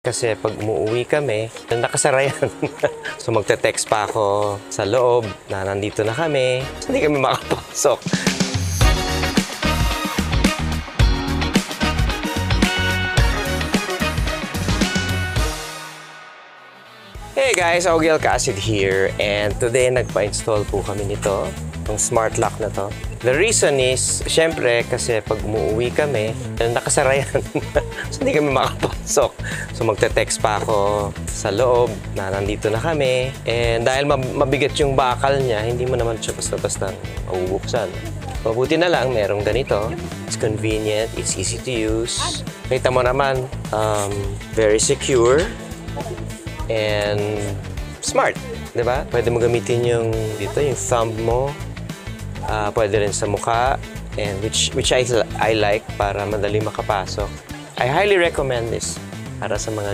Kasi pag umuwi kami, nakasara yan. So magte-text pa ako sa loob na nandito na kami. So, hindi kami makapasok. Hey guys, Ogiel Casid here, and today nagpa-install po kami nito, itong smart lock na to. The reason is, syempre, kasi pag umuwi kami, nakasara yan. So hindi kami makapasok. So magte-text pa ako sa loob na nandito na kami. And dahil mabigat yung bakal niya, hindi mo naman siya basta-basta mabubuksan. Mabuti na lang, merong ganito. It's convenient, it's easy to use. Kita mo naman, very secure. And smart, di ba? Pwede mo gamitin yung dito, yung thumb mo. Pwede rin sa mukha, and which I like para madali makapasok. I highly recommend this para sa mga